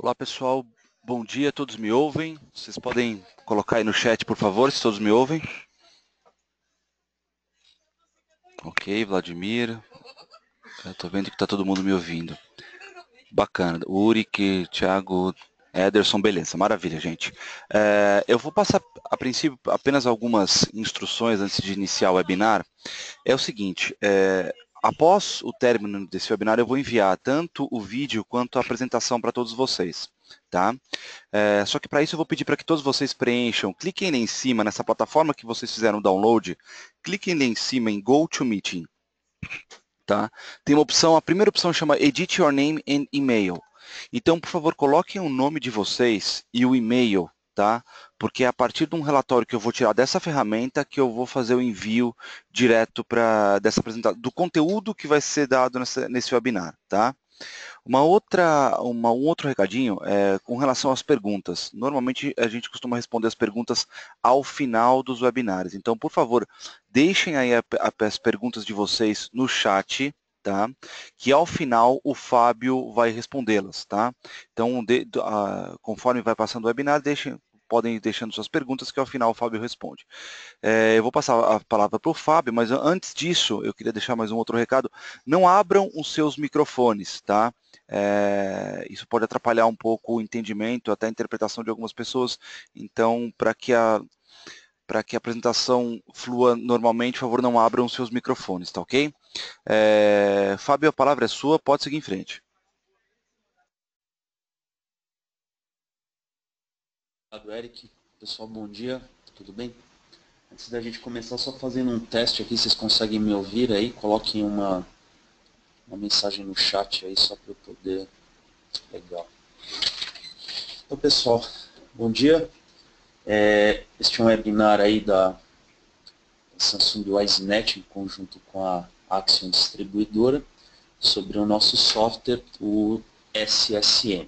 Olá pessoal, bom dia, todos me ouvem? Vocês podem colocar aí no chat, por favor, se todos me ouvem. Ok, Vladimir, eu tô vendo que tá todo mundo me ouvindo. Bacana, Uric, Thiago, Ederson, beleza, maravilha, gente. Eu vou passar, a princípio, apenas algumas instruções antes de iniciar o webinar. É o seguinte, após o término desse webinar, eu vou enviar tanto o vídeo quanto a apresentação para todos vocês, tá? Só que para isso eu vou pedir para que todos vocês preencham, cliquem lá em cima, nessa plataforma que vocês fizeram o download, cliquem lá em cima em Go to Meeting, tá? Tem uma opção, a primeira opção chama Edit Your Name and Email. Então, por favor, coloquem o nome de vocês e o e-mail, tá? Porque é a partir de um relatório que eu vou tirar dessa ferramenta que eu vou fazer o envio direto dessa apresentação, do conteúdo que vai ser dado nesse webinar, tá? Um outro recadinho é com relação às perguntas. Normalmente a gente costuma responder as perguntas ao final dos webinários. Então, por favor, deixem aí as perguntas de vocês no chat, tá? Que ao final o Fábio vai respondê-las, tá? Então, conforme vai passando o webinar, podem ir deixando suas perguntas que ao final o Fábio responde. Eu vou passar a palavra para o Fábio, mas antes disso, eu queria deixar mais um outro recado. Não abram os seus microfones, tá? Isso pode atrapalhar um pouco o entendimento, até a interpretação de algumas pessoas. Então, para que a apresentação flua normalmente, por favor, não abram os seus microfones, tá ok? Fábio, a palavra é sua, pode seguir em frente. Obrigado, Eric. Pessoal, bom dia. Tudo bem? Antes da gente começar, só fazendo um teste aqui, vocês conseguem me ouvir aí? Coloquem uma mensagem no chat aí, só para eu poder... Legal. Então, pessoal, bom dia. Este é um webinar aí da Samsung WiseNet, em conjunto com a Axion Distribuidora, sobre o nosso software, o SSM.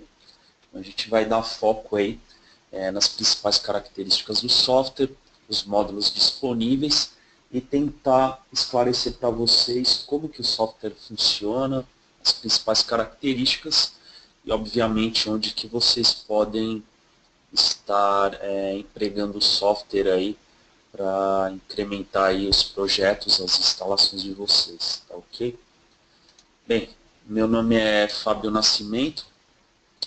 A gente vai dar foco aí nas principais características do software, os módulos disponíveis e tentar esclarecer para vocês como que o software funciona, as principais características e, obviamente, onde que vocês podem estar empregando o software aí para incrementar aí os projetos, as instalações de vocês, tá ok? Bem, meu nome é Fábio Nascimento,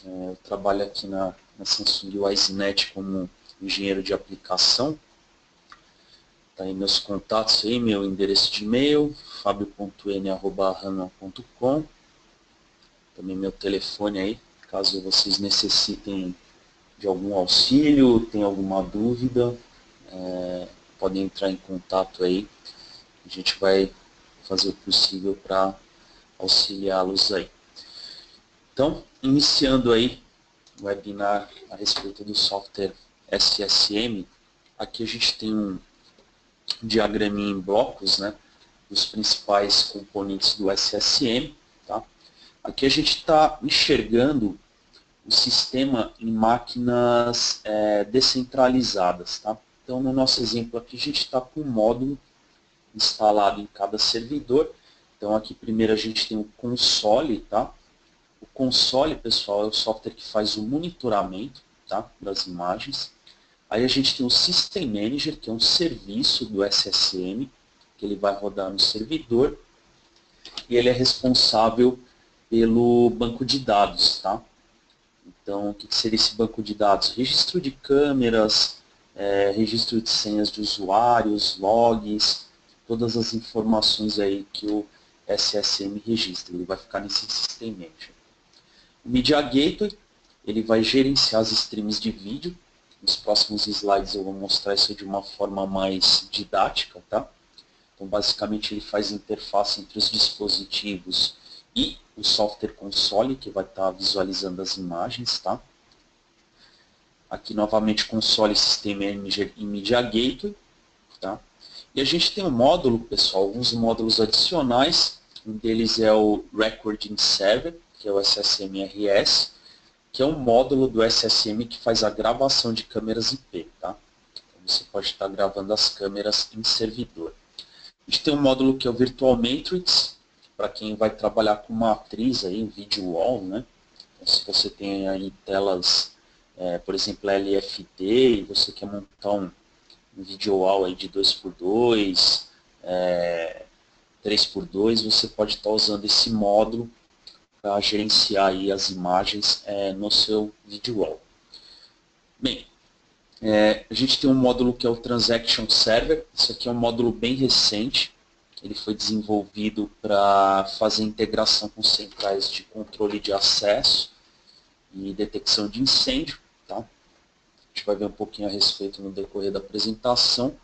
eu trabalho aqui na Samsung WiseNet como engenheiro de aplicação. Tá aí meus contatos aí, meu endereço de e-mail, fabio.n@hanwha.com. Também meu telefone aí, caso vocês necessitem de algum auxílio, tenham alguma dúvida, podem entrar em contato aí. A gente vai fazer o possível para auxiliá-los aí. Então, iniciando aí o webinar a respeito do software SSM, aqui a gente tem um diagraminha em blocos, né, dos principais componentes do SSM. Tá? Aqui a gente está enxergando o sistema em máquinas descentralizadas. Tá? Então, no nosso exemplo aqui, a gente está com um módulo instalado em cada servidor. Então, aqui primeiro a gente tem o console. Tá? O console, pessoal, é o software que faz o monitoramento, tá, das imagens. Aí a gente tem o System Manager, que é um serviço do SSM, que ele vai rodar no servidor, e ele é responsável pelo banco de dados, tá? Então, o que seria esse banco de dados? Registro de câmeras, registro de senhas de usuários, logs, todas as informações aí que o SSM registra. Ele vai ficar nesse System Manager. O Media Gateway, ele vai gerenciar as streams de vídeo. Nos próximos slides eu vou mostrar isso de uma forma mais didática, tá? Então, basicamente, ele faz interface entre os dispositivos e o software console, que vai estar visualizando as imagens, tá? Aqui, novamente, console, System Manager e Media Gateway, tá? E a gente tem um módulo, pessoal, alguns módulos adicionais. Um deles é o Recording Server, que é o SSMRS, que é um módulo do SSM que faz a gravação de câmeras IP. Tá? Então, você pode estar gravando as câmeras em servidor. A gente tem um módulo que é o Virtual Matrix, para quem vai trabalhar com matriz, aí, Video Wall, né? Se você tem aí telas, por exemplo, LFD, e você quer montar um video wall aí de 2x2, 3x2, você pode estar usando esse módulo para gerenciar aí as imagens no seu video wall. Bem, a gente tem um módulo que é o Transaction Server. Isso aqui é um módulo bem recente. Ele foi desenvolvido para fazer integração com centrais de controle de acesso e detecção de incêndio. Tá? A gente vai ver um pouquinho a respeito no decorrer da apresentação.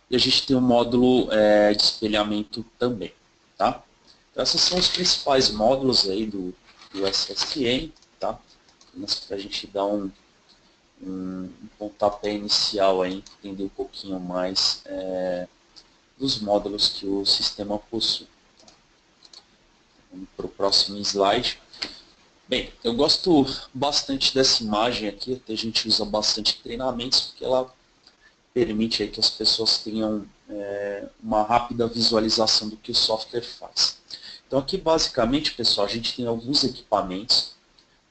E a gente tem um módulo de espelhamento também. Tá? Então, esses são os principais módulos aí do SSM. Tá? Para a gente dar um pontapé inicial aí, entender um pouquinho mais dos módulos que o sistema possui. Vamos para o próximo slide. Bem, eu gosto bastante dessa imagem aqui, até a gente usa bastante treinamentos, porque ela permite aí que as pessoas tenham uma rápida visualização do que o software faz. Então aqui basicamente, pessoal, a gente tem alguns equipamentos,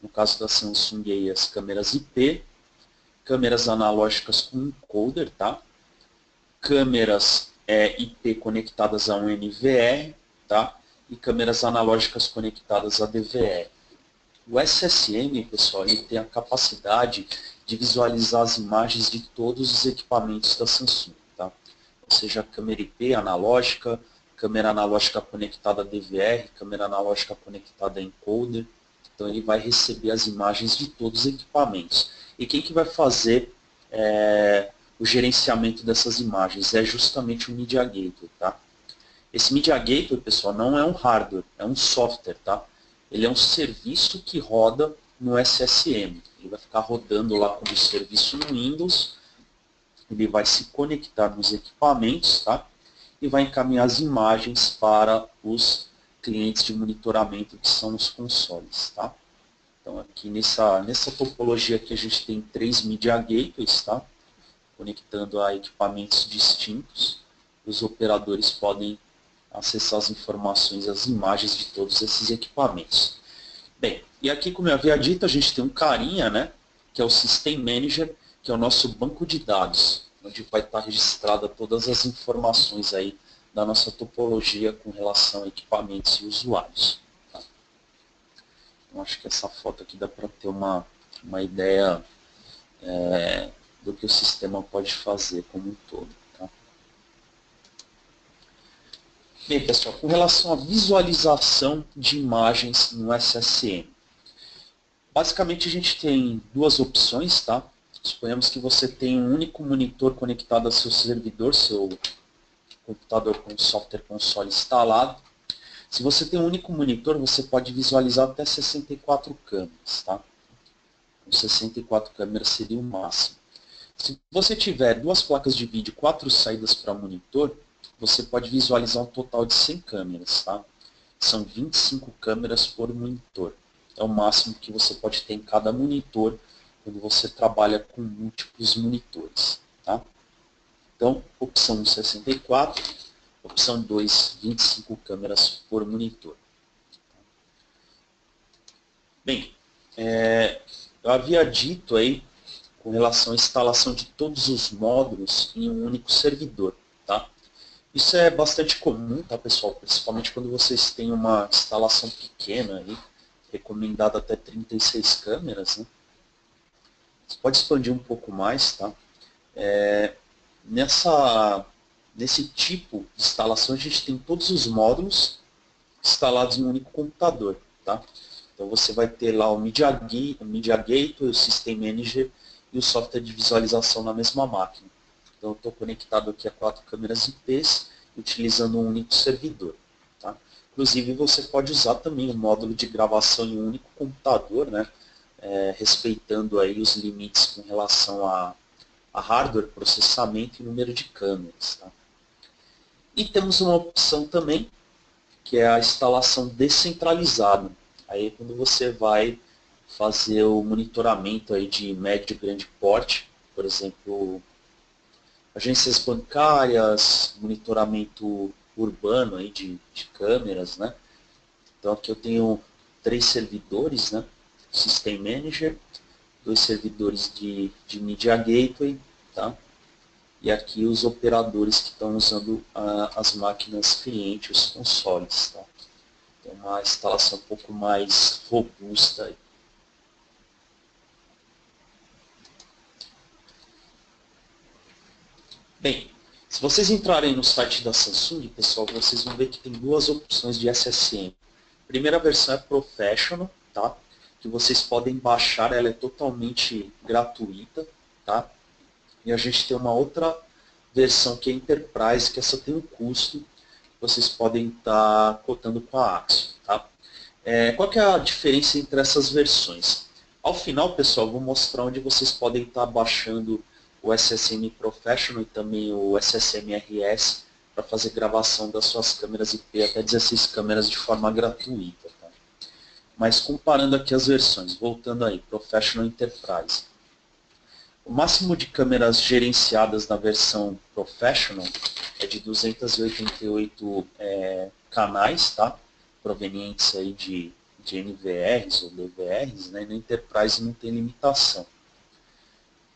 no caso da Samsung aí as câmeras IP, câmeras analógicas com encoder, tá? Câmeras IP conectadas a um NVR, tá? E câmeras analógicas conectadas a DVR. O SSM, pessoal, ele tem a capacidade de visualizar as imagens de todos os equipamentos da Samsung, tá? Ou seja, câmera IP analógica, câmera analógica conectada a DVR, câmera analógica conectada a encoder. Então ele vai receber as imagens de todos os equipamentos. E quem que vai fazer o gerenciamento dessas imagens? É justamente o Media Gateway, tá? Esse Media Gateway, pessoal, não é um hardware, é um software, tá? Ele é um serviço que roda no SSM. Ele vai ficar rodando lá como serviço no Windows. Ele vai se conectar nos equipamentos, tá? E vai encaminhar as imagens para os clientes de monitoramento que são os consoles, tá? Então aqui nessa topologia aqui a gente tem 3 Media Gateways, tá? Conectando a equipamentos distintos. Os operadores podem acessar as informações, as imagens de todos esses equipamentos. Bem, e aqui, como eu havia dito, a gente tem um carinha, né, que é o System Manager, que é o nosso banco de dados, onde vai estar registrada todas as informações aí da nossa topologia com relação a equipamentos e usuários. Tá? Então, acho que essa foto aqui dá para ter uma ideia do que o sistema pode fazer como um todo. Bem, pessoal, com relação à visualização de imagens no SSM. Basicamente, a gente tem duas opções, tá? Suponhamos que você tem um único monitor conectado ao seu servidor, seu computador com software console instalado. Se você tem um único monitor, você pode visualizar até 64 câmeras, tá? 64 câmeras seria o máximo. Se você tiver duas placas de vídeo, 4 saídas para monitor, você pode visualizar um total de 100 câmeras, tá? São 25 câmeras por monitor. É o máximo que você pode ter em cada monitor quando você trabalha com múltiplos monitores, tá? Então, opção 1, 64, opção 2, 25 câmeras por monitor. Bem, eu havia dito aí com relação à instalação de todos os módulos em um único servidor, tá? Isso é bastante comum, tá, pessoal? Principalmente quando vocês têm uma instalação pequena aí, recomendada até 36 câmeras, né? Você pode expandir um pouco mais, tá? Nesse tipo de instalação, a gente tem todos os módulos instalados em um único computador, tá? Então você vai ter lá o Media Gateway, o System Manager e o software de visualização na mesma máquina. Então eu estou conectado aqui a 4 câmeras IPs, utilizando um único servidor. Tá? Inclusive você pode usar também o módulo de gravação em um único computador, né? Respeitando aí os limites com relação a hardware, processamento e número de câmeras. Tá? E temos uma opção também, que é a instalação descentralizada. Aí quando você vai fazer o monitoramento aí de médio e grande porte, por exemplo, agências bancárias, monitoramento urbano aí de câmeras, né? Então aqui eu tenho 3 servidores, né? System Manager, 2 servidores de Media Gateway, tá? E aqui os operadores que estão usando as máquinas cliente, os consoles, tá? Então, uma instalação um pouco mais robusta aí. Bem, se vocês entrarem no site da Samsung, pessoal, vocês vão ver que tem duas opções de SSM. A primeira versão é Professional, tá? Que vocês podem baixar, ela é totalmente gratuita, tá? E a gente tem uma outra versão que é Enterprise, que essa tem um custo, vocês podem estar cotando com a Axio, tá? Qual que é a diferença entre essas versões? Ao final, pessoal, eu vou mostrar onde vocês podem estar baixando o SSM Professional e também o SSM RS para fazer gravação das suas câmeras IP, até 16 câmeras de forma gratuita. Tá? Mas comparando aqui as versões, voltando aí, Professional e Enterprise. O máximo de câmeras gerenciadas na versão Professional é de 288 canais, tá? Provenientes aí de NVRs ou DVRs, né? No Enterprise não tem limitação.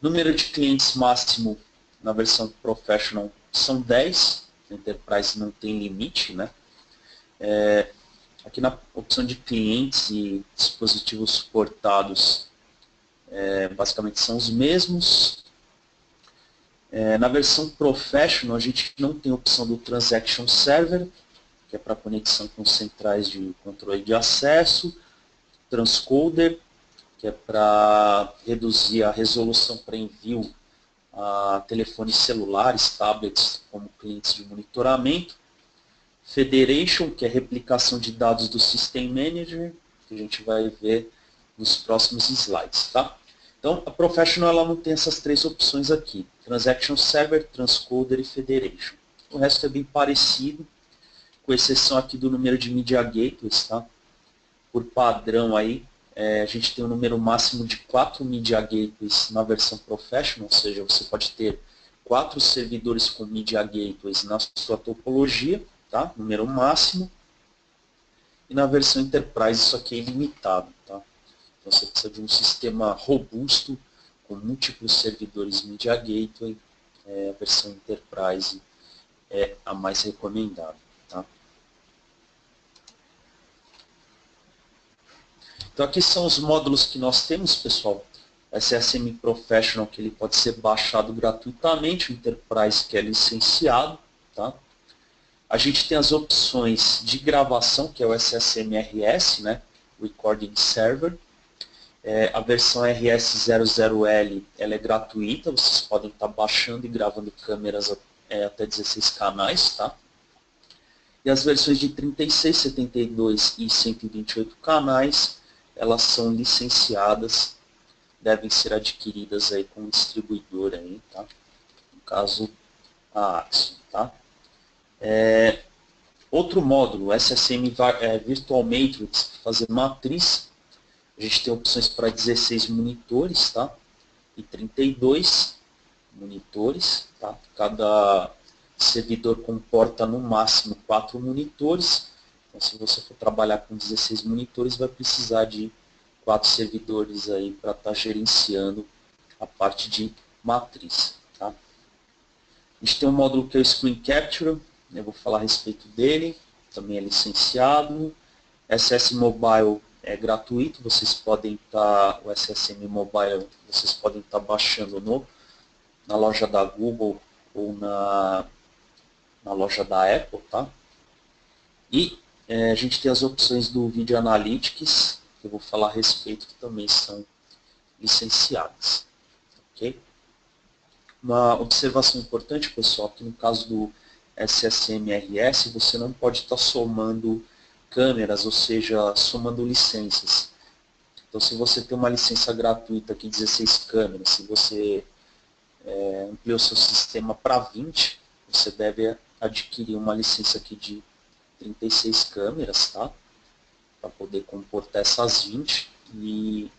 Número de clientes máximo na versão Professional são 10, no Enterprise não tem limite, né? Aqui na opção de clientes e dispositivos suportados, basicamente são os mesmos. Na versão Professional, a gente não tem a opção do Transaction Server, que é para conexão com centrais de controle de acesso, Transcoder, que é para reduzir a resolução para envio a telefones celulares, tablets, como clientes de monitoramento, Federation, que é replicação de dados do System Manager, que a gente vai ver nos próximos slides, tá? Então, a Professional ela não tem essas três opções aqui, Transaction Server, Transcoder e Federation. O resto é bem parecido, com exceção aqui do número de Media Gateways, tá? Por padrão aí, a gente tem um número máximo de 4 Media Gateways na versão Professional, ou seja, você pode ter 4 servidores com Media Gateways na sua topologia, tá? Número máximo. E na versão Enterprise isso aqui é ilimitado, tá? Então você precisa de um sistema robusto, com múltiplos servidores Media Gateway, a versão Enterprise é a mais recomendada. Tá? Então aqui são os módulos que nós temos, pessoal. SSM Professional, que ele pode ser baixado gratuitamente, o Enterprise, que é licenciado. Tá? A gente tem as opções de gravação, que é o SSM-RS, né? Recording Server. A versão RS00L ela é gratuita, vocês podem estar baixando e gravando câmeras até 16 canais. Tá? E as versões de 36, 72 e 128 canais, elas são licenciadas, devem ser adquiridas aí com o distribuidor aí, tá? No caso, a Axio, tá? Outro módulo, SSM Virtual Matrix, fazer matriz. A gente tem opções para 16 monitores, tá? E 32 monitores, tá? Cada servidor comporta no máximo 4 monitores. Então, se você for trabalhar com 16 monitores, vai precisar de 4 servidores aí para estar gerenciando a parte de matriz. Tá? A gente tem um módulo que é o Screen Capture, eu vou falar a respeito dele, também é licenciado. SS Mobile é gratuito, vocês podem estar, o SSM Mobile, vocês podem estar baixando na loja da Google ou na loja da Apple, tá? E a gente tem as opções do Video Analytics, que eu vou falar a respeito, que também são licenciadas. Ok? Uma observação importante, pessoal, que no caso do SSM-RS, você não pode estar somando câmeras, ou seja, somando licenças. Então, se você tem uma licença gratuita aqui, 16 câmeras, se você ampliou seu sistema para 20, você deve adquirir uma licença aqui de 36 câmeras, tá? Para poder comportar essas 20 e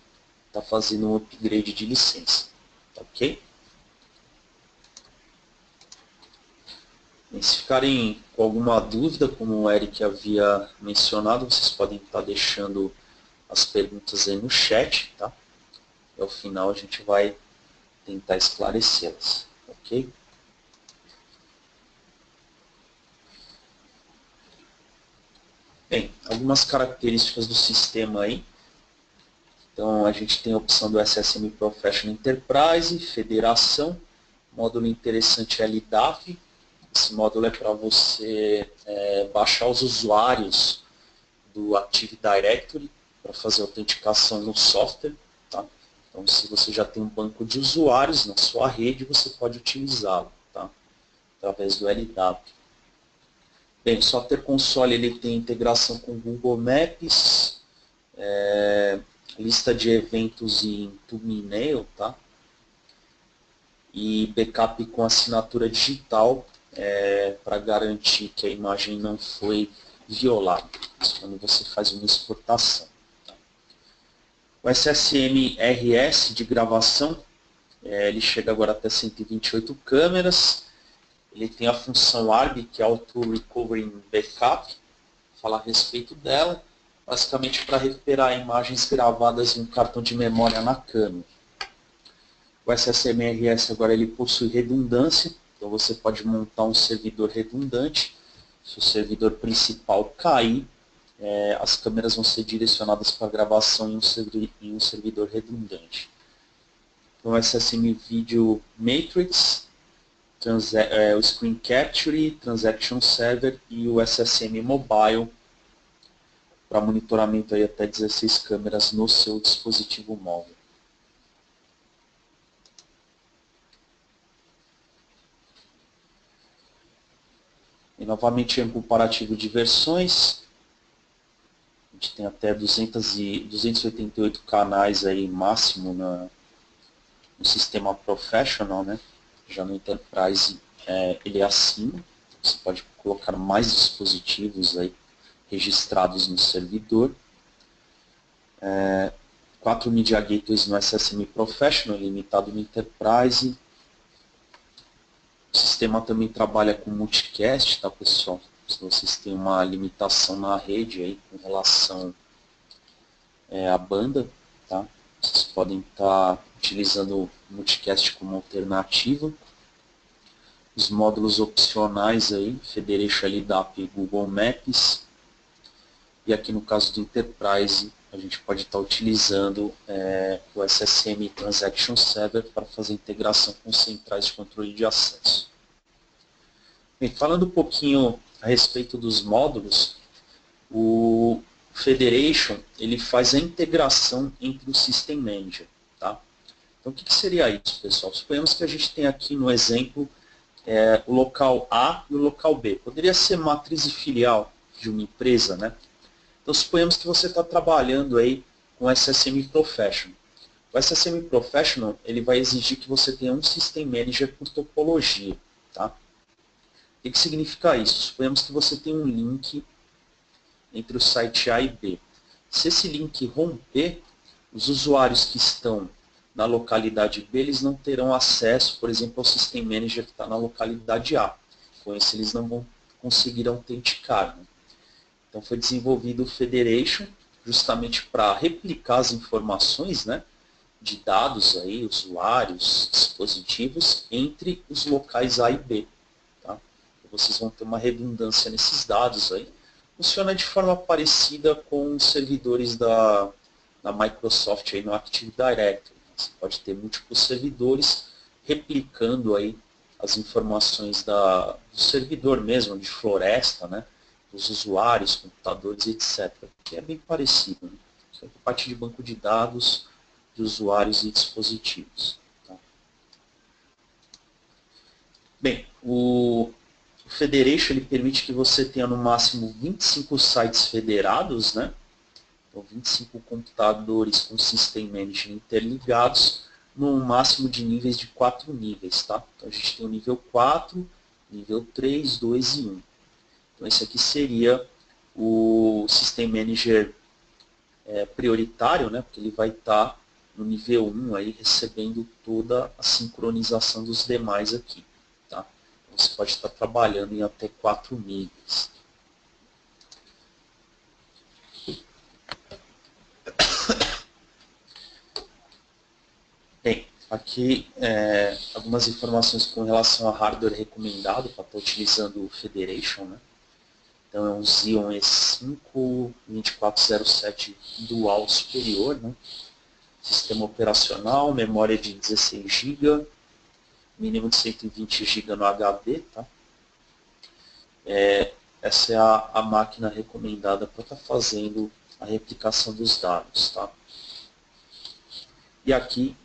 tá fazendo um upgrade de licença, tá ok? E se ficarem com alguma dúvida, como o Eric havia mencionado, vocês podem estar deixando as perguntas aí no chat, tá? E ao final a gente vai tentar esclarecê-las, ok? Bem, algumas características do sistema aí. Então, a gente tem a opção do SSM Professional Enterprise, Federação, módulo interessante LDAP. Esse módulo é para você baixar os usuários do Active Directory para fazer autenticação no software. Tá? Então, se você já tem um banco de usuários na sua rede, você pode utilizá-lo, tá? Através do LDAP. Bem, o Software Console ele tem integração com Google Maps, lista de eventos em thumbnail, tá? E backup com assinatura digital para garantir que a imagem não foi violada. Isso quando você faz uma exportação. Tá? O SSM RS de gravação, ele chega agora até 128 câmeras. Ele tem a função ARB, que é Auto Recovery Backup. Vou falar a respeito dela. Basicamente para recuperar imagens gravadas em um cartão de memória na câmera. O SSMRS agora ele possui redundância, então você pode montar um servidor redundante. Se o servidor principal cair, as câmeras vão ser direcionadas para gravação em um servidor redundante. Então, o SSM Video Matrix, o Screen Capture, Transaction Server e o SSM Mobile para monitoramento aí até 16 câmeras no seu dispositivo móvel. E novamente um comparativo de versões. A gente tem até 288 canais aí máximo no sistema Professional, né? Já no Enterprise ele é acima. Você pode colocar mais dispositivos aí registrados no servidor. 4 Media Gateways no SSM Professional, limitado no Enterprise. O sistema também trabalha com multicast, tá, pessoal? Se vocês têm uma limitação na rede aí com relação à banda, tá? Vocês podem estar utilizando o multicast como alternativa. Os módulos opcionais aí, Federation LDAP e Google Maps. E aqui no caso do Enterprise, a gente pode estar utilizando o SSM Transaction Server para fazer integração com centrais de controle de acesso. Bem, falando um pouquinho a respeito dos módulos, o Federation ele faz a integração entre o System Manager. Tá? Então, o que seria isso, pessoal? Suponhamos que a gente tem aqui no exemplo o local A e o local B. Poderia ser matriz e filial de uma empresa, né? Então, suponhamos que você está trabalhando aí com o SSM Professional. O SSM Professional ele vai exigir que você tenha um System Manager por topologia. Tá? O que significa isso? Suponhamos que você tem um link entre o site A e B. Se esse link romper, os usuários que estão na localidade B, eles não terão acesso, por exemplo, ao System Manager que está na localidade A. Com isso, eles não vão conseguir autenticar. Né? Então, foi desenvolvido o Federation justamente para replicar as informações, né, de dados, aí, usuários, dispositivos, entre os locais A e B. Tá? Vocês vão ter uma redundância nesses dados aí. Funciona de forma parecida com os servidores da Microsoft aí no Active Directory. Você pode ter múltiplos servidores replicando aí as informações do servidor mesmo, de floresta, né? Dos usuários, computadores, etc. Que é bem parecido. Né? Isso aqui é parte de banco de dados de usuários e dispositivos. Tá? Bem, o Federation ele permite que você tenha no máximo 25 sites federados, né? Então, 25 computadores com System Manager interligados, no máximo de níveis de 4 níveis. Tá? Então, a gente tem o nível 4, nível 3, 2 e 1. Então, esse aqui seria o System Manager prioritário, né? Porque ele vai estar no nível 1, aí, recebendo toda a sincronização dos demais aqui. Tá? Você pode estar trabalhando em até 4 níveis. Aqui algumas informações com relação a hardware recomendado para estar utilizando o Federation, né? Então é um Xeon E5 2407 Dual Superior, né? Sistema operacional, memória de 16 GB, mínimo de 120 GB no HD, tá? Essa é a máquina recomendada para estar fazendo a replicação dos dados, tá? E aqui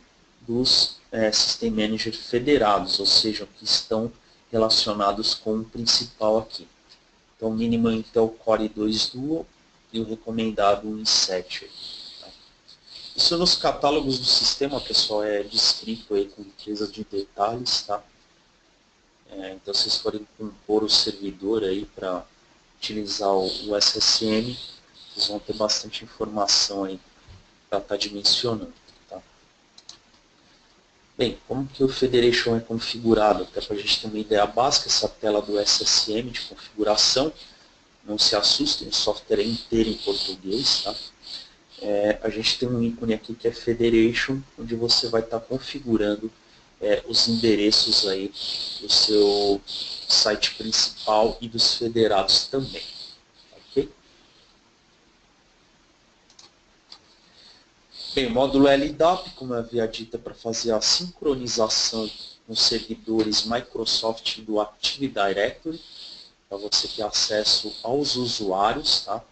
dos System Manager federados, ou seja, que estão relacionados com o principal aqui. Então, o mínimo Intel Core i2 Duo e o recomendado i7. Tá? Isso nos catálogos do sistema, pessoal, é descrito aí com riqueza de detalhes, tá? Então, se vocês forem compor o servidor aí para utilizar o SSM, vocês vão ter bastante informação aí para estar dimensionando. Tá? Bem, como que o Federation é configurado? Até para a gente ter uma ideia básica, essa tela do SSM de configuração, não se assustem, o software é inteiro em português, tá? A gente tem um ícone aqui que é Federation, onde você vai estar configurando os endereços aí do seu site principal e dos federados também. Ok? Bem, o módulo LDAP, como eu havia dito, é para fazer a sincronização nos servidores Microsoft do Active Directory, para você ter acesso aos usuários, tá?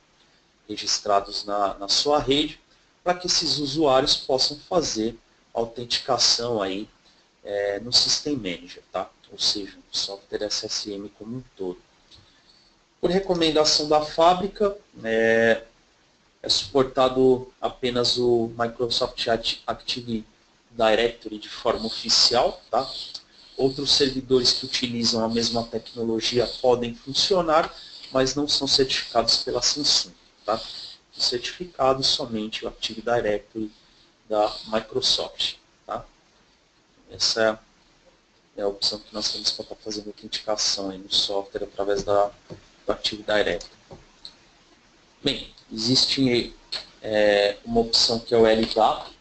Registrados na sua rede, para que esses usuários possam fazer autenticação aí no System Manager, tá? Ou seja, no software SSM como um todo. Por recomendação da fábrica, é suportado apenas o Microsoft Active Directory de forma oficial, tá? Outros servidores que utilizam a mesma tecnologia podem funcionar, mas não são certificados pela Samsung, tá? Certificado somente o Active Directory da Microsoft, tá? Essa é a opção que nós temos para estar fazendo autenticação aí no software através do Active Directory. Bem, existe uma opção que é o LDAP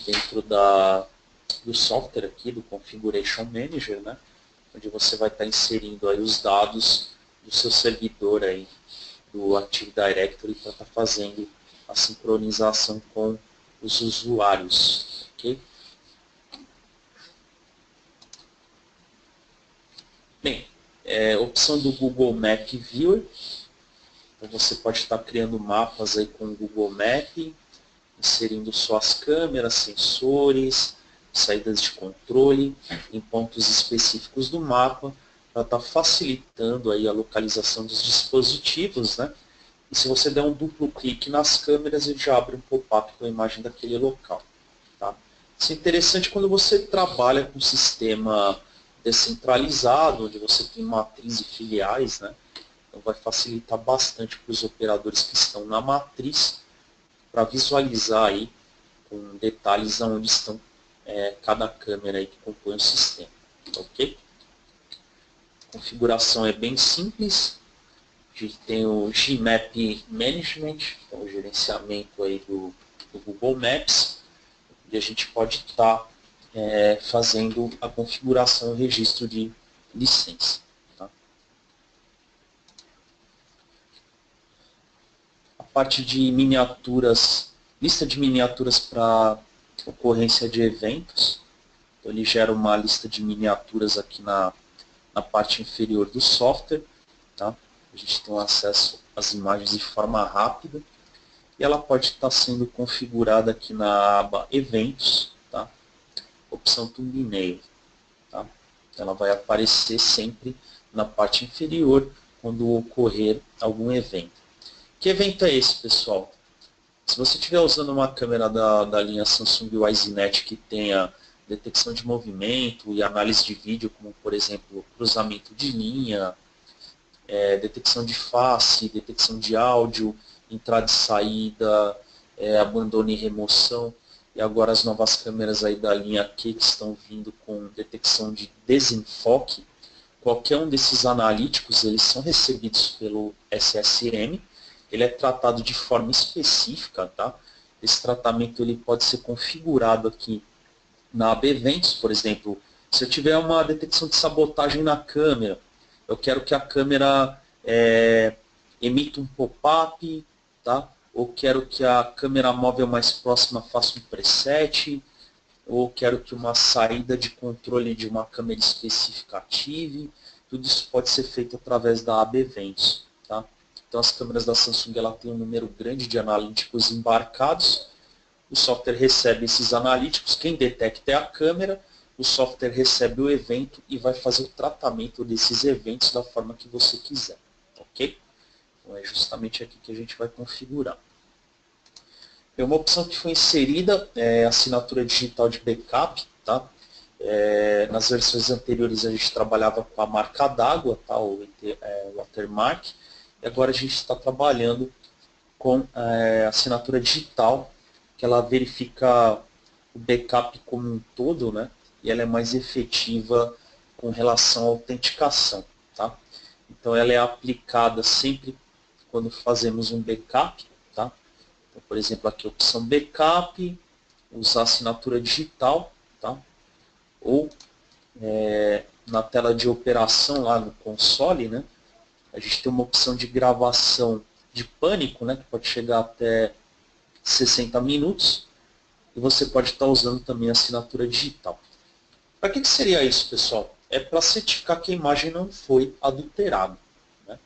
dentro do software aqui, do Configuration Manager, né? Onde você vai estar inserindo aí os dados do seu servidor aí, do Active Directory, para estar fazendo a sincronização com os usuários. Okay? Bem, opção do Google Map Viewer. Então você pode estar criando mapas aí com o Google Map, inserindo suas câmeras, sensores, saídas de controle em pontos específicos do mapa, para estar facilitando aí a localização dos dispositivos, né? E se você der um duplo clique nas câmeras, ele já abre um pop-up com a imagem daquele local. Tá? Isso é interessante quando você trabalha com um sistema descentralizado, onde você tem matriz e filiais, né? Então vai facilitar bastante para os operadores que estão na matriz, para visualizar aí com detalhes aonde estão cada câmera aí que compõe o sistema. Ok? A configuração é bem simples. A gente tem o Gmap Management, que é o gerenciamento aí do Google Maps, e a gente pode estar fazendo a configuração e registro de licença. Tá? A parte de miniaturas, lista de miniaturas para ocorrência de eventos. Então ele gera uma lista de miniaturas aqui na parte inferior do software. Tá? A gente tem acesso às imagens de forma rápida. E ela pode estar sendo configurada aqui na aba Eventos, tá? Opção Thumbnail. Tá? Ela vai aparecer sempre na parte inferior quando ocorrer algum evento. Que evento é esse, pessoal? Se você estiver usando uma câmera da linha Samsung WiseNet que tenha detecção de movimento e análise de vídeo, como por exemplo cruzamento de linha, detecção de face, detecção de áudio, entrada e saída, abandono e remoção, e agora as novas câmeras aí da linha Q que estão vindo com detecção de desenfoque, qualquer um desses analíticos eles são recebidos pelo SSM, ele é tratado de forma específica, tá? Esse tratamento ele pode ser configurado aqui na AB Eventos, por exemplo, se eu tiver uma detecção de sabotagem na câmera, eu quero que a câmera emita um pop-up, tá? Ou quero que a câmera móvel mais próxima faça um preset, ou quero que uma saída de controle de uma câmera específica ative. Tudo isso pode ser feito através da AB Eventos, tá? Então as câmeras da Samsung ela tem um número grande de analíticos embarcados. O software recebe esses analíticos, quem detecta é a câmera, o software recebe o evento e vai fazer o tratamento desses eventos da forma que você quiser, ok? Então é justamente aqui que a gente vai configurar. Uma opção que foi inserida é a assinatura digital de backup, tá? Nas versões anteriores a gente trabalhava com a marca d'água, tá? O watermark, e agora a gente está trabalhando com a assinatura digital, que ela verifica o backup como um todo, né? E ela é mais efetiva com relação à autenticação, tá? Então ela é aplicada sempre quando fazemos um backup, tá? Então, por exemplo, aqui a opção backup, usar assinatura digital, tá? Ou na tela de operação lá no console, né? A gente tem uma opção de gravação de pânico, né? Que pode chegar até 60 minutos. E você pode estar usando também a assinatura digital. Para que seria isso, pessoal? É para certificar que a imagem não foi adulterada, né?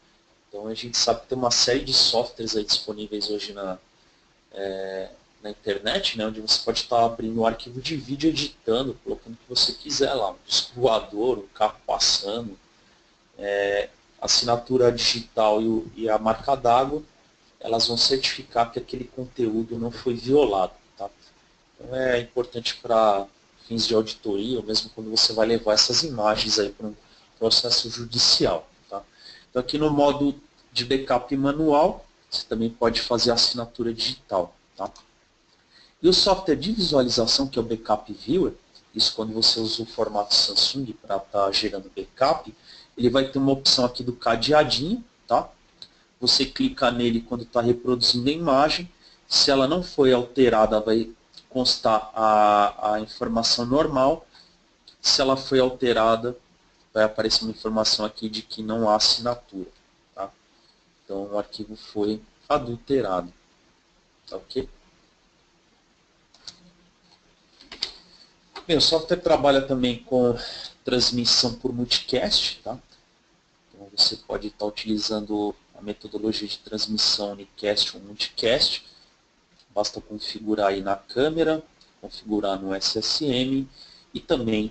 Então a gente sabe que tem uma série de softwares aí disponíveis hoje na internet, né, onde você pode estar abrindo um arquivo de vídeo, editando, colocando o que você quiser lá, um disco voador, um carro passando, a assinatura digital e a marca d'água, elas vão certificar que aquele conteúdo não foi violado, tá? Então é importante para fins de auditoria, ou mesmo quando você vai levar essas imagens aí para um processo judicial, tá? Então aqui no modo de backup manual, você também pode fazer a assinatura digital, tá? E o software de visualização, que é o Backup Viewer, isso quando você usa o formato Samsung para estar gerando backup, ele vai ter uma opção aqui do cadeadinho, tá? Você clica nele quando está reproduzindo a imagem. Se ela não foi alterada, vai constar a informação normal. Se ela foi alterada, vai aparecer uma informação aqui de que não há assinatura, tá? Então o arquivo foi adulterado, tá ok? Bem, o software trabalha também com transmissão por multicast, tá? Então você pode estar utilizando a metodologia de transmissão unicast ou multicast. Basta configurar aí na câmera, configurar no SSM e também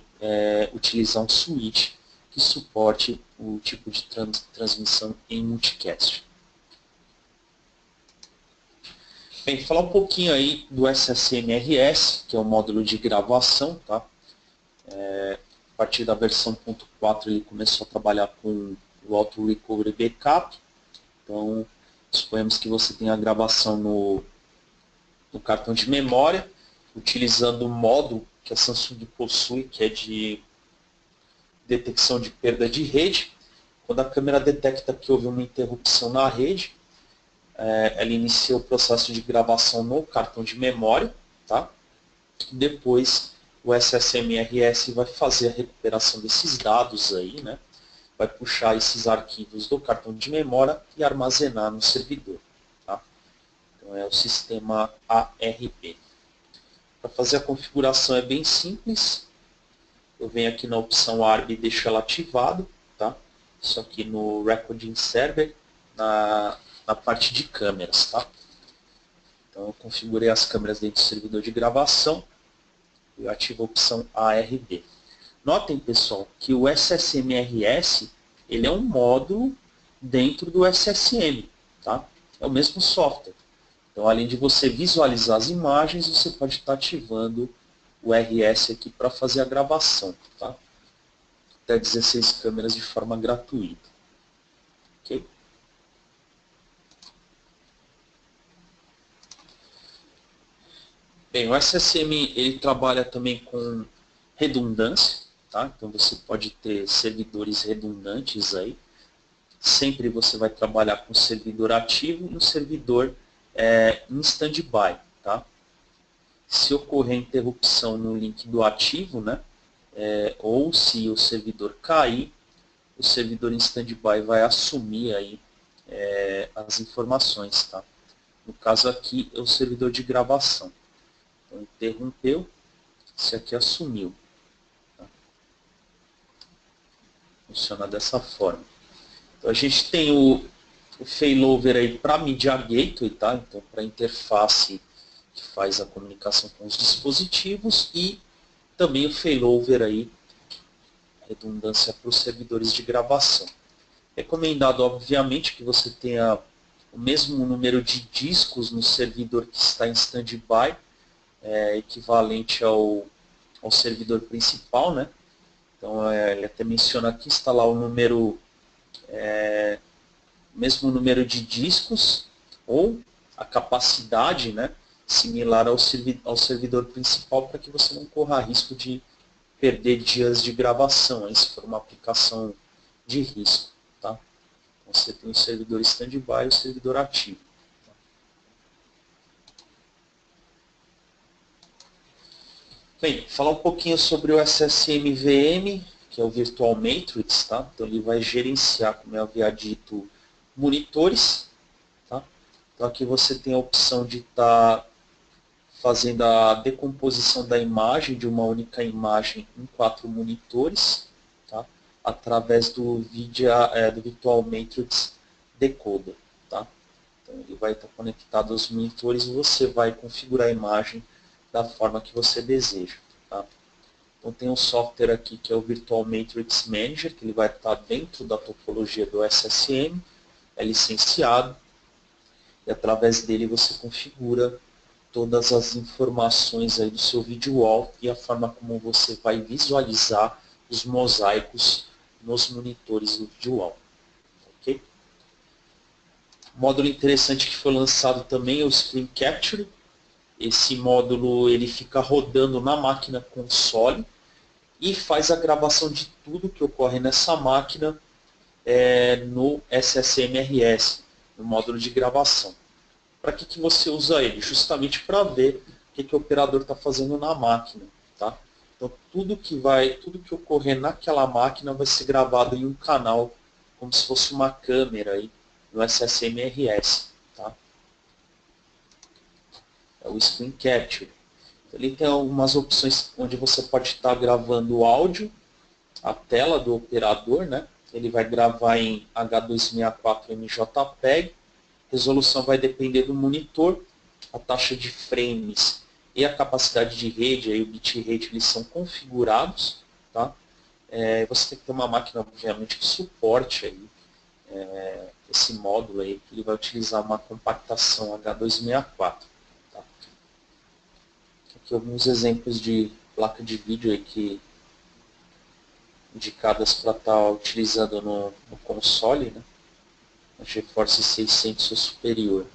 utilizar um switch que suporte o tipo de transmissão em multicast. Bem, falar um pouquinho aí do SSMRS, que é o módulo de gravação, tá? A partir da versão 1.4 ele começou a trabalhar com o Auto Recovery Backup. Então, suponhamos que você tenha a gravação no cartão de memória, utilizando o modo que a Samsung possui, que é de detecção de perda de rede. Quando a câmera detecta que houve uma interrupção na rede, ela inicia o processo de gravação no cartão de memória, tá? Depois o SSMRS vai fazer a recuperação desses dados aí, né? Vai puxar esses arquivos do cartão de memória e armazenar no servidor, tá? Então é o sistema ARP. Para fazer a configuração é bem simples. Eu venho aqui na opção ARB e deixo ela ativada, tá? Isso aqui no Recording Server, na parte de câmeras, tá? Então eu configurei as câmeras dentro do servidor de gravação e ativo a opção ARB. Notem, pessoal, que o SSMRS ele é um módulo dentro do SSM, tá? É o mesmo software. Então, além de você visualizar as imagens, você pode estar ativando o RS aqui para fazer a gravação, tá? Até 16 câmeras de forma gratuita. Ok? Bem, o SSM ele trabalha também com redundância, tá? Então você pode ter servidores redundantes aí. Sempre você vai trabalhar com o servidor ativo e um servidor em stand-by, tá? Se ocorrer interrupção no link do ativo, né, ou se o servidor cair, o servidor em standby vai assumir aí as informações, tá? No caso aqui é o servidor de gravação. Então, interrompeu, esse aqui assumiu. Tá? Funciona dessa forma. Então, a gente tem o failover aí para Media Gateway, tá? Então, para a interface que faz a comunicação com os dispositivos, e também o failover aí, redundância para os servidores de gravação. Recomendado, obviamente, que você tenha o mesmo número de discos no servidor que está em standby, equivalente ao servidor principal, né? Então, ele até menciona aqui, está lá o número, mesmo número de discos, ou a capacidade, né, similar ao servidor principal, para que você não corra risco de perder dias de gravação, aí, se for uma aplicação de risco. Tá? Então, você tem o servidor standby e o servidor ativo. Bem, falar um pouquinho sobre o SSM-VM, que é o Virtual Matrix, tá? Então ele vai gerenciar, como eu havia dito, monitores, tá? Então aqui você tem a opção de estar fazendo a decomposição da imagem, de uma única imagem em 4 monitores, tá? Através do Virtual Matrix Decoder, tá? Então ele vai estar conectado aos monitores e você vai configurar a imagem da forma que você deseja. Tá? Então tem um software aqui que é o Virtual Matrix Manager, que ele vai estar dentro da topologia do SSM, é licenciado, e através dele você configura todas as informações aí do seu video wall e a forma como você vai visualizar os mosaicos nos monitores do video wall. Okay? Módulo interessante que foi lançado também é o Screen Capture. Esse módulo ele fica rodando na máquina console e faz a gravação de tudo que ocorre nessa máquina no SSMRS, no módulo de gravação. Para que você usa ele? Justamente para ver o que o operador está fazendo na máquina. Tá? Então tudo que ocorrer naquela máquina vai ser gravado em um canal, como se fosse uma câmera aí, no SSMRS. Tá? É o Screen Capture. Ele tem algumas opções onde você pode estar gravando o áudio, a tela do operador, né? Ele vai gravar em H264 MJPEG, resolução vai depender do monitor, a taxa de frames e a capacidade de rede, aí o bitrate, eles são configurados, tá? Você tem que ter uma máquina, obviamente, que suporte aí, esse módulo aí, que ele vai utilizar uma compactação H264. Aqui alguns exemplos de placa de vídeo aí que indicadas para estar utilizando no console, né? A GeForce 600 ou superior.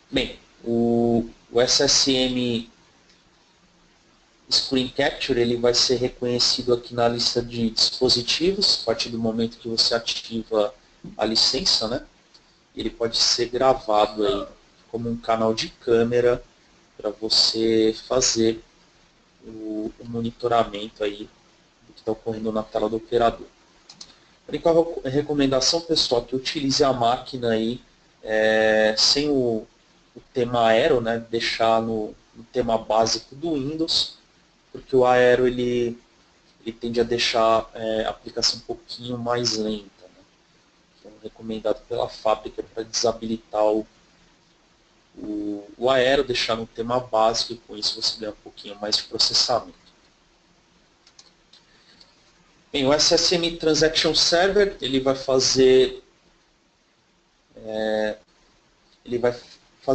Bem, o SSM Screen Capture ele vai ser reconhecido aqui na lista de dispositivos, a partir do momento que você ativa a licença, né? Ele pode ser gravado aí como um canal de câmera para você fazer o monitoramento aí do que está ocorrendo na tela do operador. Qual a recomendação, pessoal? Que utilize a máquina aí sem o tema Aero, né? Deixar no tema básico do Windows, porque o Aero ele tende a deixar a aplicação um pouquinho mais lenta. Né? Então, recomendado pela fábrica para desabilitar o Aero, deixar no tema básico, e com isso você ganha um pouquinho mais de processamento. Bem, o SSM Transaction Server ele vai fazer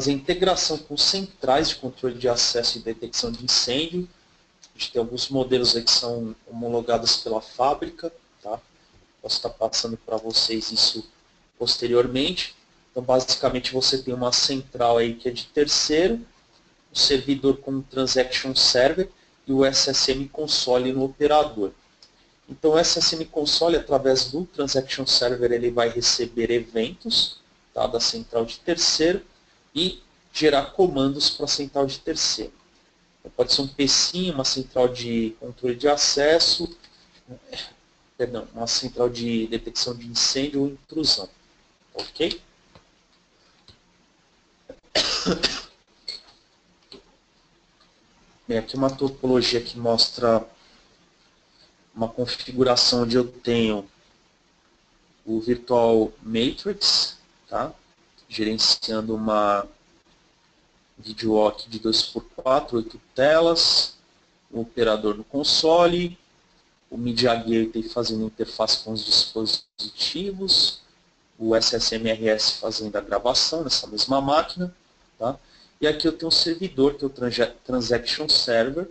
integração com centrais de controle de acesso e detecção de incêndio. A gente tem alguns modelos aí que são homologados pela fábrica, tá? Posso estar passando para vocês isso posteriormente. Então, basicamente, você tem uma central aí que é de terceiro, o servidor com o Transaction Server e o SSM Console no operador. Então, o SSM Console, através do Transaction Server, ele vai receber eventos, tá, da central de terceiro e gerar comandos para a central de terceiro. Então, pode ser um PSIM, uma central de controle de acesso, perdão, uma central de detecção de incêndio ou intrusão. Ok? Bem, aqui uma topologia que mostra uma configuração onde eu tenho o Virtual Matrix, tá? Gerenciando uma VideoWalk de 2x4, 8 telas, o operador no console, o Media Gateway fazendo interface com os dispositivos, o SSMRS fazendo a gravação nessa mesma máquina, tá? E aqui eu tenho um servidor, que é o Transaction Server,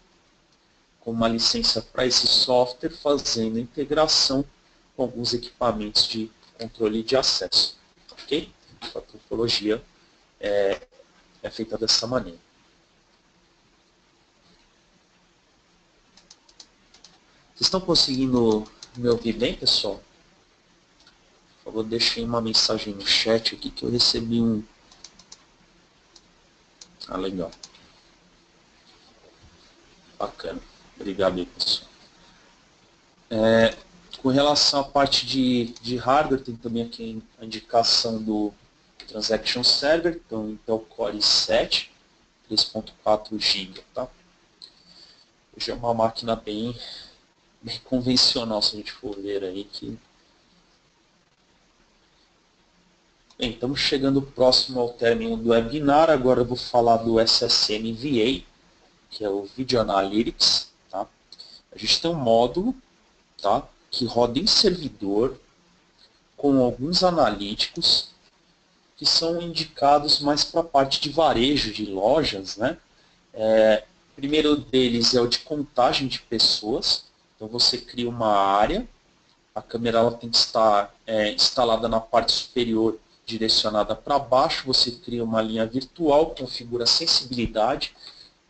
com uma licença para esse software, fazendo integração com alguns equipamentos de controle de acesso. Ok? A topologia é feita dessa maneira. Vocês estão conseguindo me ouvir bem, pessoal? Por favor, deixem uma mensagem no chat aqui que eu recebi um... Ah, legal. Bacana. Obrigado aí, pessoal. Com relação à parte de hardware, tem também aqui a indicação do Transaction Server, então Intel Core i7, 3.4 GB, tá? Hoje é uma máquina bem convencional, se a gente for ver aí que... Bem, estamos chegando próximo ao término do webinar. Agora eu vou falar do SSM VA, que é o Video Analytics, tá? A gente tem um módulo, tá, que roda em servidor com alguns analíticos que são indicados mais para a parte de varejo de lojas, né? O primeiro deles é o de contagem de pessoas. Então você cria uma área, a câmera ela tem que estar instalada na parte superior, direcionada para baixo, você cria uma linha virtual, configura a sensibilidade,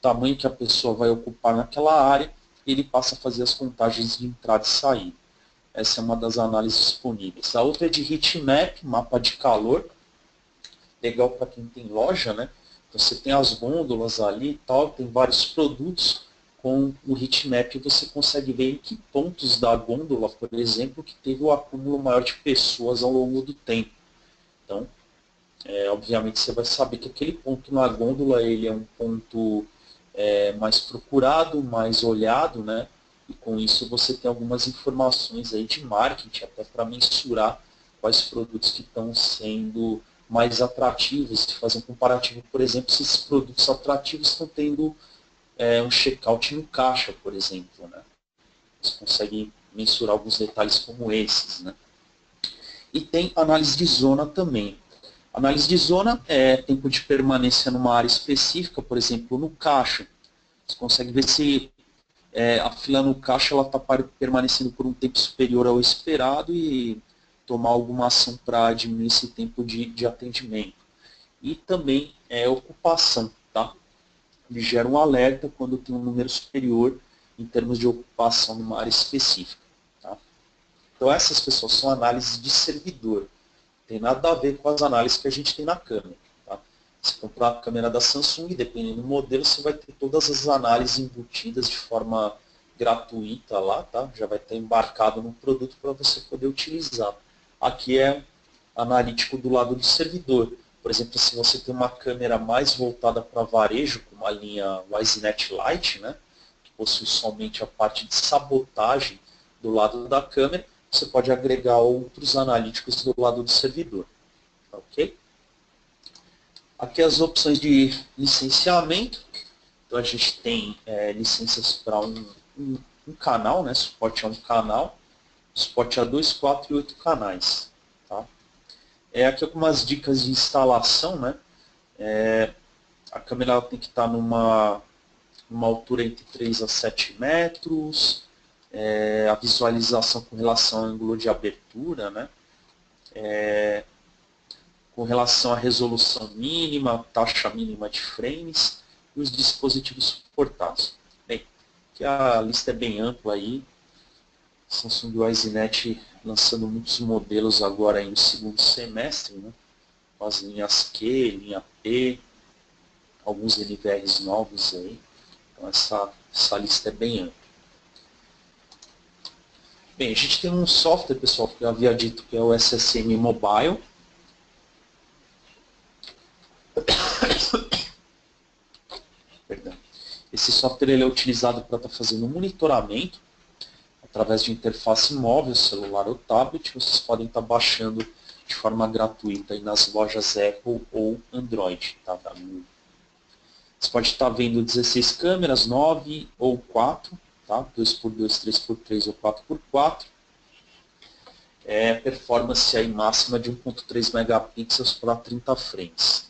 tamanho que a pessoa vai ocupar naquela área, e ele passa a fazer as contagens de entrada e saída. Essa é uma das análises disponíveis. A outra é de heatmap, mapa de calor, legal para quem tem loja, né? Você tem as gôndolas ali e tal, tem vários produtos. Com o heatmap você consegue ver em que pontos da gôndola, por exemplo, que teve o acúmulo maior de pessoas ao longo do tempo. Então, obviamente você vai saber que aquele ponto na gôndola ele é um ponto mais procurado, mais olhado, né? E com isso você tem algumas informações aí de marketing, até para mensurar quais produtos que estão sendo mais atrativos, e fazer um comparativo, por exemplo, se esses produtos atrativos estão tendo um checkout no caixa, por exemplo, né? Você consegue mensurar alguns detalhes como esses, né? E tem análise de zona também. Análise de zona é tempo de permanência numa área específica, por exemplo, no caixa. Você consegue ver se a fila no caixa está permanecendo por um tempo superior ao esperado e tomar alguma ação para diminuir esse tempo de atendimento. E também ocupação, tá? Ele gera um alerta quando tem um número superior em termos de ocupação numa área específica. Tá? Então essas pessoas são análises de servidor. Tem nada a ver com as análises que a gente tem na câmera. Tá? Se comprar a câmera da Samsung, dependendo do modelo, você vai ter todas as análises embutidas de forma gratuita lá, tá? Já vai estar embarcado no produto para você poder utilizar. Aqui é analítico do lado do servidor. Por exemplo, se você tem uma câmera mais voltada para varejo, como a linha WiseNet Lite, né? Que possui somente a parte de sabotagem do lado da câmera, você pode agregar outros analíticos do lado do servidor. Ok? Aqui as opções de licenciamento. Então a gente tem licenças para um canal, né? Suporte a um canal, suporte a 2, 4 e 8 canais. Tá? Aqui algumas dicas de instalação, né? A câmera tem que estar numa altura entre 3 a 7 metros, a visualização com relação ao ângulo de abertura, né? Com relação à resolução mínima, taxa mínima de frames e os dispositivos suportados. Bem, aqui a lista é bem ampla aí. Samsung WiseNet lançando muitos modelos agora aí no segundo semestre, né? Com as linhas Q, linha P, alguns NVRs novos aí. Então essa lista é bem ampla. Bem, a gente tem um software, pessoal, que eu havia dito que é o SSM Mobile. Perdão. Esse software ele é utilizado para estar fazendo monitoramento através de interface móvel, celular ou tablet. Vocês podem estar baixando de forma gratuita aí nas lojas Apple ou Android. Tá? Você pode estar vendo 16 câmeras, 9 ou 4, tá? 2x2, 3x3 ou 4x4. Performance aí máxima de 1.3 megapixels para 30 frames.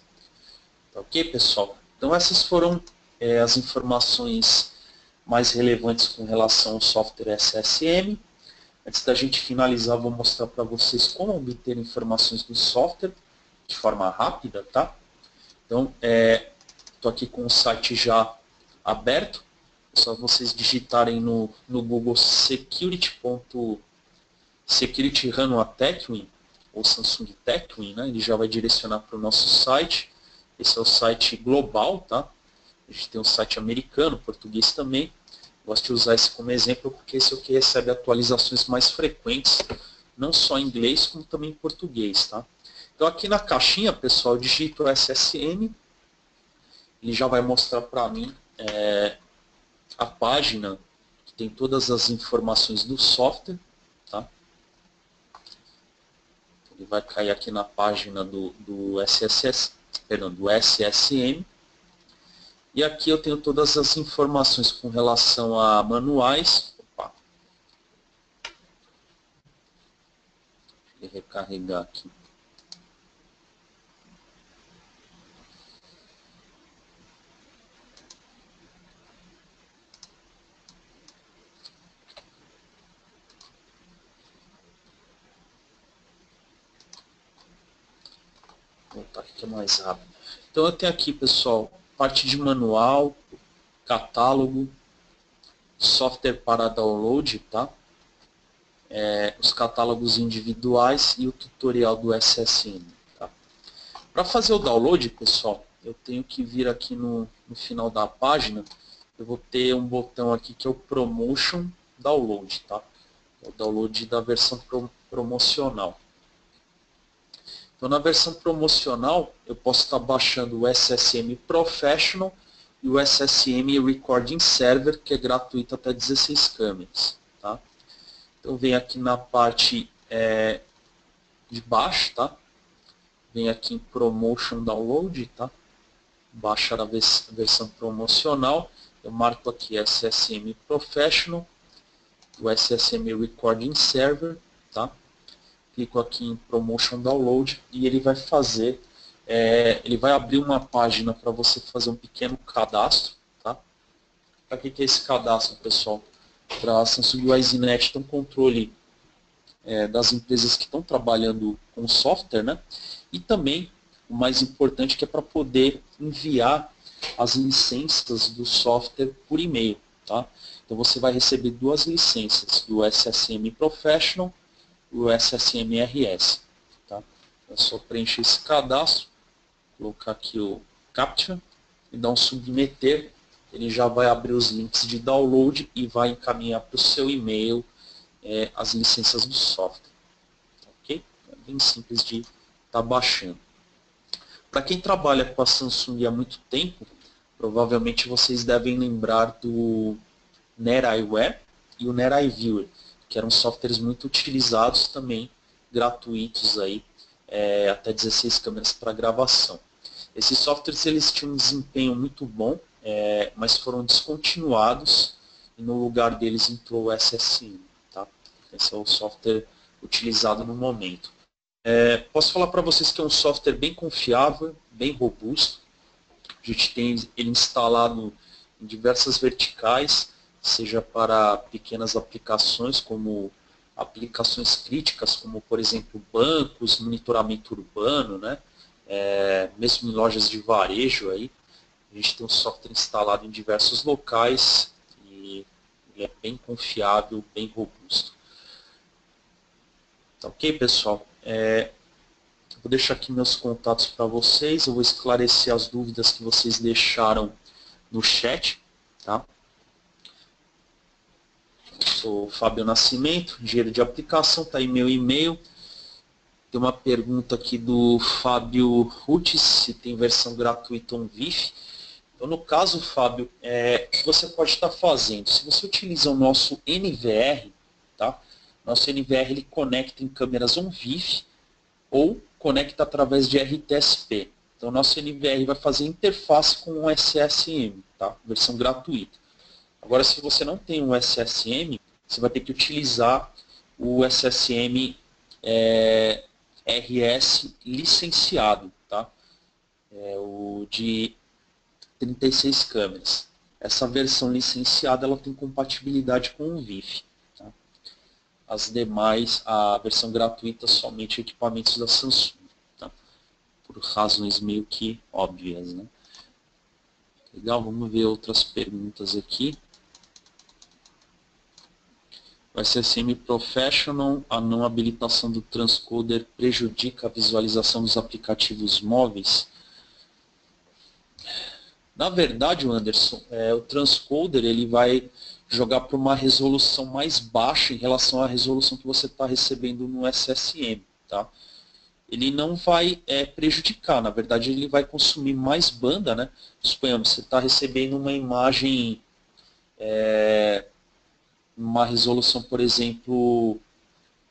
Tá ok, pessoal? Então essas foram as informações mais relevantes com relação ao software SSM. Antes da gente finalizar, vou mostrar para vocês como obter informações do software de forma rápida, tá? Então, estou aqui com o site já aberto. É só vocês digitarem no Google security Hanwha Techwin ou Samsung Techwin, né? Ele já vai direcionar para o nosso site. Esse é o site global, tá? A gente tem um site americano, português também. Gosto de usar esse como exemplo porque esse é o que recebe atualizações mais frequentes, não só em inglês, como também em português, tá? Então aqui na caixinha, pessoal, eu digito o SSM, ele já vai mostrar para mim a página que tem todas as informações do software, tá? Ele vai cair aqui na página do SSM. E aqui eu tenho todas as informações com relação a manuais. Opa. Deixa eu recarregar aqui. Vou voltar aqui que é mais rápido. Então eu tenho aqui, pessoal, parte de manual, catálogo, software para download, tá? Os catálogos individuais e o tutorial do SSM. Tá? Para fazer o download, pessoal, eu tenho que vir aqui no final da página, eu vou ter um botão aqui que é o Promotion Download, tá? É o download da versão promocional. Então, na versão promocional, eu posso estar baixando o SSM Professional e o SSM Recording Server, que é gratuito até 16 câmeras. Tá? Então, vem aqui na parte de baixo, tá? Vem aqui em Promotion Download, tá? Baixar a versão promocional. Eu marco aqui SSM Professional, o SSM Recording Server, tá? Clico aqui em Promotion Download e ele vai fazer, ele vai abrir uma página para você fazer um pequeno cadastro. Tá? Para que é esse cadastro, pessoal? Para a Samsung WiseNet ter um controle das empresas que estão trabalhando com o software, né? E também, o mais importante, que é para poder enviar as licenças do software por e-mail. Tá? Então você vai receber duas licenças, do SSM Professional o SSMRS. Tá? É só preencher esse cadastro, colocar aqui o CAPTCHA e dar um submeter. Ele já vai abrir os links de download e vai encaminhar para o seu e-mail as licenças do software. Ok? É bem simples de estar baixando. Para quem trabalha com a Samsung há muito tempo, provavelmente vocês devem lembrar do NetEyeWare e o NetEyeViewer, que eram softwares muito utilizados também, gratuitos aí, até 16 câmeras para gravação. Esses softwares eles tinham um desempenho muito bom, mas foram descontinuados e no lugar deles entrou o SSM. Tá? Esse é o software utilizado no momento. Posso falar para vocês que é um software bem confiável, bem robusto. A gente tem ele instalado em diversas verticais, seja para pequenas aplicações, como aplicações críticas, como, por exemplo, bancos, monitoramento urbano, né? Mesmo em lojas de varejo. Aí, a gente tem um software instalado em diversos locais e ele é bem confiável, bem robusto. Tá ok, pessoal? Vou deixar aqui meus contatos para vocês, eu vou esclarecer as dúvidas que vocês deixaram no chat, tá? Eu sou o Fábio Nascimento, engenheiro de aplicação, tá aí meu e-mail. Tem uma pergunta aqui do Fábio Rutes, se tem versão gratuita ou um VIF. Então, no caso, Fábio, o que você pode estar fazendo? Se você utiliza o nosso NVR, tá? Nosso NVR ele conecta em câmeras on VIF ou conecta através de RTSP. Então, nosso NVR vai fazer interface com o SSM, tá? Versão gratuita. Agora, se você não tem um SSM, você vai ter que utilizar o SSM RS licenciado, tá? O de 36 câmeras. Essa versão licenciada ela tem compatibilidade com o VIF. Tá? As demais, a versão gratuita, somente equipamentos da Samsung. Tá? Por razões meio que óbvias. Né? Legal, vamos ver outras perguntas aqui. O SSM Professional, a não habilitação do transcoder prejudica a visualização dos aplicativos móveis? Na verdade, Anderson, o transcoder ele vai jogar para uma resolução mais baixa em relação à resolução que você está recebendo no SSM. Tá? Ele não vai prejudicar, na verdade ele vai consumir mais banda. Né? Suponhamos, você está recebendo uma imagem, uma resolução, por exemplo,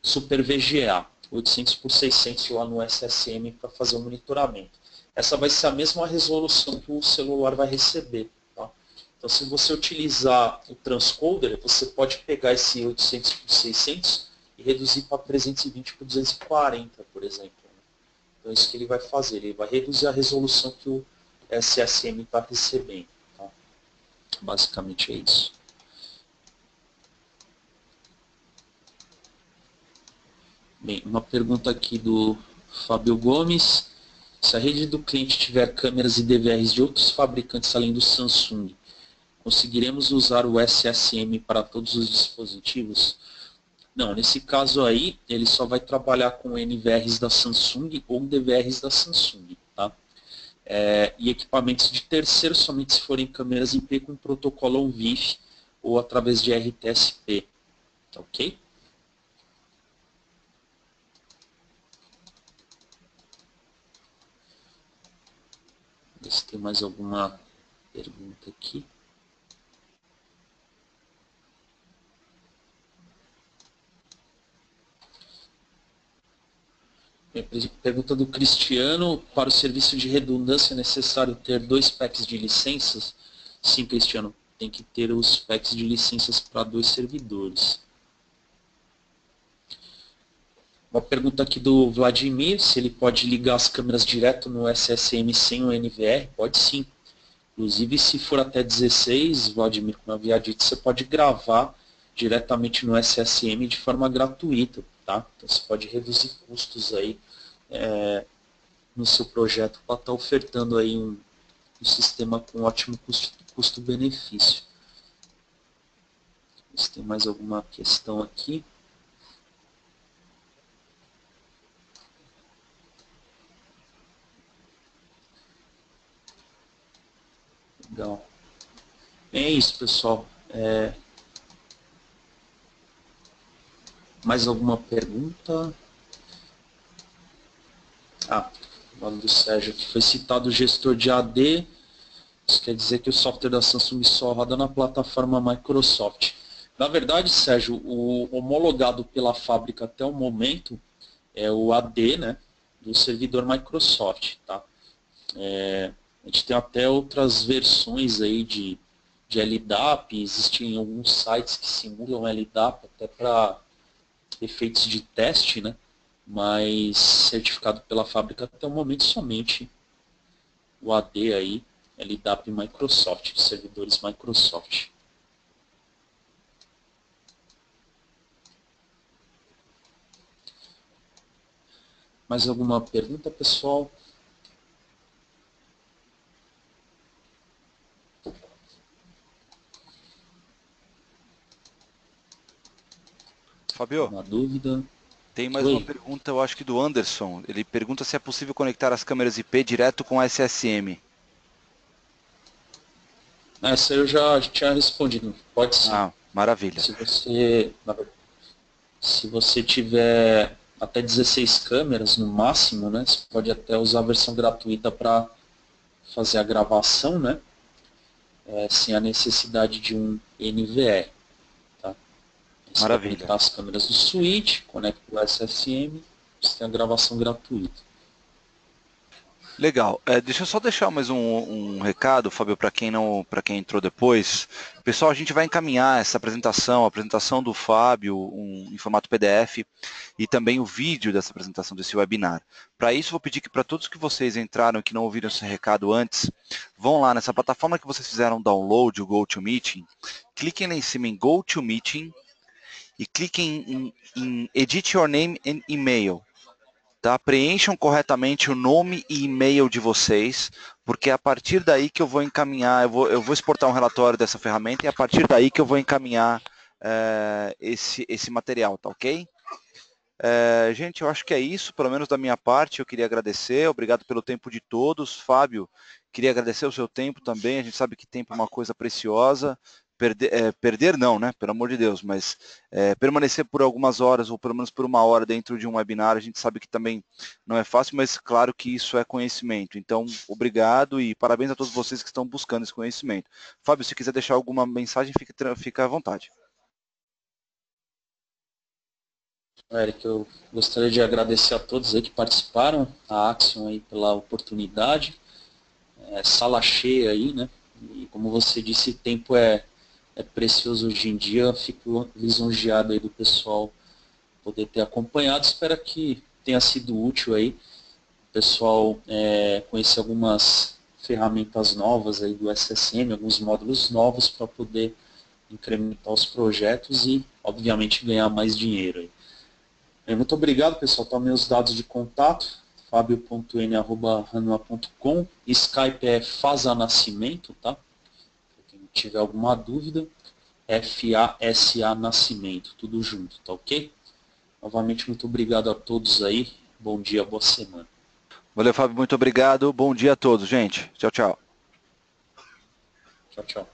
Super VGA, 800 por 600 lá no SSM para fazer o monitoramento. Essa vai ser a mesma resolução que o celular vai receber. Tá? Então, se você utilizar o transcoder, você pode pegar esse 800 por 600 e reduzir para 320 por 240, por exemplo. Então, é isso que ele vai fazer. Ele vai reduzir a resolução que o SSM está recebendo. Tá? Basicamente é isso. Bem, uma pergunta aqui do Fábio Gomes. Se a rede do cliente tiver câmeras e DVRs de outros fabricantes além do Samsung, conseguiremos usar o SSM para todos os dispositivos? Não, nesse caso aí, ele só vai trabalhar com NVRs da Samsung ou DVRs da Samsung. Tá? E equipamentos de terceiro somente se forem câmeras IP com protocolo ONVIF ou através de RTSP. Tá ok? Ver se tem mais alguma pergunta aqui. Pergunta do Cristiano: para o serviço de redundância é necessário ter 2 packs de licenças? Sim, Cristiano, tem que ter os packs de licenças para 2 servidores. Uma pergunta aqui do Vladimir: se ele pode ligar as câmeras direto no SSM sem o NVR? Pode sim. Inclusive, se for até 16, Vladimir, como eu havia dito, você pode gravar diretamente no SSM de forma gratuita. Tá? Então, você pode reduzir custos aí no seu projeto para estar ofertando aí um sistema com ótimo custo-benefício. Se tem mais alguma questão aqui. Legal. É isso, pessoal. Mais alguma pergunta? O nome do Sérgio aqui foi citado o gestor de AD. Isso quer dizer que o software da Samsung só roda na plataforma Microsoft. Na verdade, Sérgio, o homologado pela fábrica até o momento é o AD, né, do servidor Microsoft. Tá? A gente tem até outras versões aí de LDAP, existem alguns sites que simulam LDAP até para efeitos de teste, né? Mas certificado pela fábrica até o momento somente o AD aí, LDAP Microsoft, servidores Microsoft. Mais alguma pergunta, pessoal? Fabio, Uma dúvida? Tem mais uma Oi. pergunta, eu acho que do Anderson. Ele pergunta se é possível conectar as câmeras IP direto com SSM. Essa eu já tinha respondido. Pode sim. Ah, maravilha. Se você, se você tiver até 16 câmeras no máximo, né? Você pode até usar a versão gratuita para fazer a gravação, né? Sem a necessidade de um NVE. Tá? Aí você vai Maravilha. conectar as câmeras do switch, conecta o SSM, você tem a gravação gratuita. Legal. Deixa eu só deixar mais um recado, Fábio, para quem não, para quem entrou depois. Pessoal, a gente vai encaminhar essa apresentação, a apresentação do Fábio, em formato PDF, e também o vídeo dessa apresentação desse webinar. Para isso, vou pedir que para todos que vocês entraram que não ouviram esse recado antes, vão lá nessa plataforma que vocês fizeram download, o GoToMeeting, cliquem lá em cima em GoToMeeting e cliquem em Edit Your Name and Email. Tá? Preencham corretamente o nome e e-mail de vocês, porque é a partir daí que eu vou encaminhar, eu vou exportar um relatório dessa ferramenta e é a partir daí que eu vou encaminhar esse material, tá ok? Gente, eu acho que é isso, pelo menos da minha parte, eu queria agradecer, obrigado pelo tempo de todos. Fábio, queria agradecer o seu tempo também, a gente sabe que tempo é uma coisa preciosa, perder não, né, pelo amor de Deus, mas permanecer por algumas horas, ou pelo menos por uma hora dentro de um webinar, a gente sabe que também não é fácil, mas claro que isso é conhecimento. Então, obrigado e parabéns a todos vocês que estão buscando esse conhecimento. Fábio, se quiser deixar alguma mensagem, fica à vontade. Eric, eu gostaria de agradecer a todos aí que participaram, a Axion aí pela oportunidade, sala cheia aí, né? E como você disse, tempo é precioso hoje em dia, fico lisonjeado aí do pessoal poder ter acompanhado, espero que tenha sido útil aí, o pessoal conhecer algumas ferramentas novas aí do SSM, alguns módulos novos para poder incrementar os projetos e, obviamente, ganhar mais dinheiro aí. Muito obrigado, pessoal. Tá meus dados de contato, fabio.n@hanua.com. Skype é Fazanascimento, tá? Pra quem tiver alguma dúvida, FASA Nascimento, tudo junto, tá ok? Novamente, muito obrigado a todos aí. Bom dia, boa semana. Valeu, Fábio, muito obrigado. Bom dia a todos, gente. Tchau, tchau. Tchau, tchau.